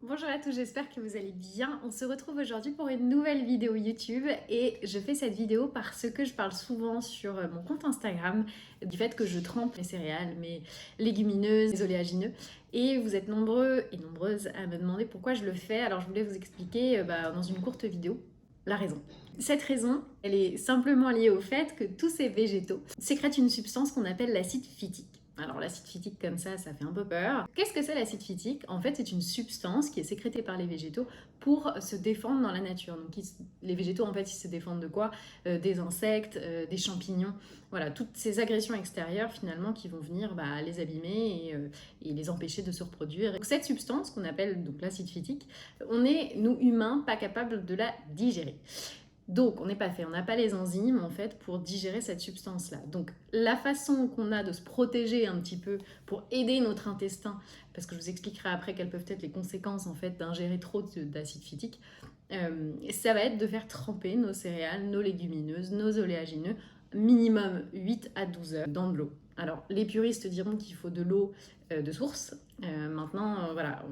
Bonjour à tous, j'espère que vous allez bien. On se retrouve aujourd'hui pour une nouvelle vidéo YouTube et je fais cette vidéo parce que je parle souvent sur mon compte Instagram du fait que je trempe mes céréales, mes légumineuses, mes oléagineux et vous êtes nombreux et nombreuses à me demander pourquoi je le fais. Alors je voulais vous expliquer dans une courte vidéo la raison. Cette raison, elle est simplement liée au fait que tous ces végétaux sécrètent une substance qu'on appelle l'acide phytique. Alors l'acide phytique comme ça fait un peu peur. Qu'est-ce que c'est l'acide phytique? En fait, c'est une substance qui est sécrétée par les végétaux pour se défendre dans la nature. Donc les végétaux, en fait, ils se défendent de quoi? Des insectes, des champignons, voilà, toutes ces agressions extérieures finalement qui vont venir les abîmer et les empêcher de se reproduire. Donc cette substance qu'on appelle donc l'acide phytique, on est, nous humains, pas capables de la digérer. Donc, on n'est pas fait, on n'a pas les enzymes en fait pour digérer cette substance-là. Donc, la façon qu'on a de se protéger un petit peu pour aider notre intestin, parce que je vous expliquerai après quelles peuvent être les conséquences en fait d'ingérer trop d'acide phytique, ça va être de faire tremper nos céréales, nos légumineuses, nos oléagineux, minimum 8 à 12 heures dans de l'eau. Alors, les puristes diront qu'il faut de l'eau de source. Maintenant, voilà,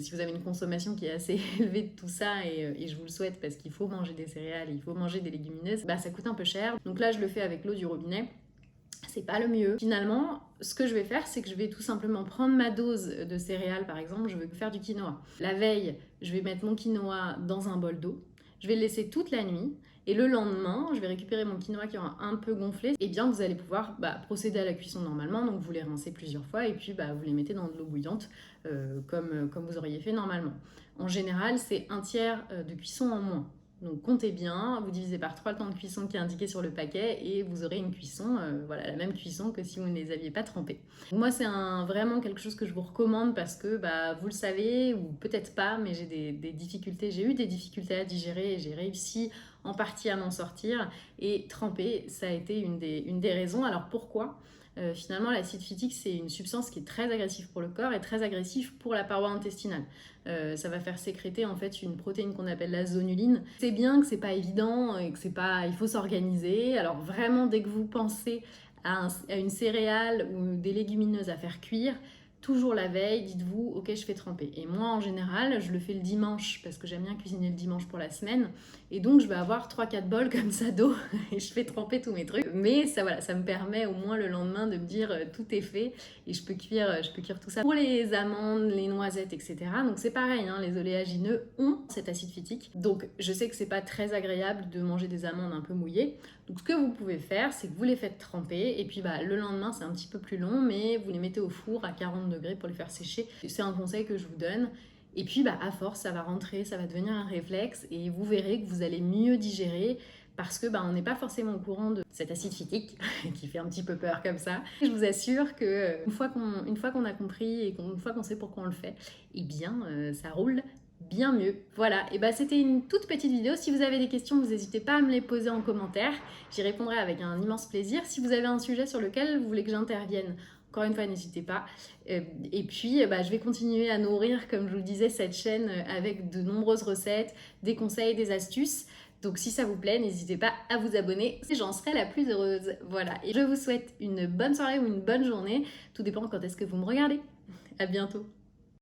si vous avez une consommation qui est assez élevée de tout ça, et je vous le souhaite parce qu'il faut manger des céréales, il faut manger des légumineuses, ça coûte un peu cher. Donc là, je le fais avec l'eau du robinet. C'est pas le mieux. Finalement, ce que je vais faire, c'est que je vais tout simplement prendre ma dose de céréales, par exemple, je veux faire du quinoa. La veille, je vais mettre mon quinoa dans un bol d'eau. Je vais le laisser toute la nuit. Et le lendemain, je vais récupérer mon quinoa qui aura un peu gonflé. Et bien, vous allez pouvoir procéder à la cuisson normalement. Donc, vous les rincez plusieurs fois et puis vous les mettez dans de l'eau bouillante comme vous auriez fait normalement. En général, c'est un tiers de cuisson en moins. Donc comptez bien, vous divisez par 3 le temps de cuisson qui est indiqué sur le paquet et vous aurez une cuisson, la même cuisson que si vous ne les aviez pas trempés. Moi c'est vraiment quelque chose que je vous recommande parce que vous le savez ou peut-être pas, mais j'ai des difficultés, j'ai eu des difficultés à digérer et j'ai réussi en partie à m'en sortir et tremper ça a été une des raisons. Alors pourquoi ? Finalement, l'acide phytique, c'est une substance qui est très agressive pour le corps et très agressive pour la paroi intestinale. Ça va faire sécréter en fait une protéine qu'on appelle la zonuline. C'est bien que c'est pas évident et que il faut s'organiser. Alors vraiment, dès que vous pensez à une céréale ou des légumineuses à faire cuire, toujours la veille, dites-vous, ok, je fais tremper. Et moi, en général, je le fais le dimanche parce que j'aime bien cuisiner le dimanche pour la semaine. Et donc, je vais avoir 3-4 bols comme ça d'eau et je fais tremper tous mes trucs. Mais ça me permet au moins le lendemain de me dire tout est fait et je peux cuire tout ça. Pour les amandes, les noisettes, etc. Donc, c'est pareil, hein, les oléagineux ont cet acide phytique. Donc, je sais que c'est pas très agréable de manger des amandes un peu mouillées. Donc, ce que vous pouvez faire, c'est que vous les faites tremper et puis le lendemain, c'est un petit peu plus long, mais vous les mettez au four à 40 degrés pour les faire sécher. C'est un conseil que je vous donne. Et puis à force, ça va rentrer, ça va devenir un réflexe et vous verrez que vous allez mieux digérer parce que on n'est pas forcément au courant de cet acide phytique qui fait un petit peu peur comme ça. Je vous assure que une fois qu'on a compris et une fois qu'on sait pourquoi on le fait, ça roule bien mieux. Voilà, et c'était une toute petite vidéo. Si vous avez des questions, vous n'hésitez pas à me les poser en commentaire. J'y répondrai avec un immense plaisir. Si vous avez un sujet sur lequel vous voulez que j'intervienne, encore une fois, n'hésitez pas. Et puis, je vais continuer à nourrir, comme je vous le disais, cette chaîne avec de nombreuses recettes, des conseils, des astuces. Donc, si ça vous plaît, n'hésitez pas à vous abonner. J'en serai la plus heureuse. Voilà, et je vous souhaite une bonne soirée ou une bonne journée. Tout dépend quand est-ce que vous me regardez. À bientôt.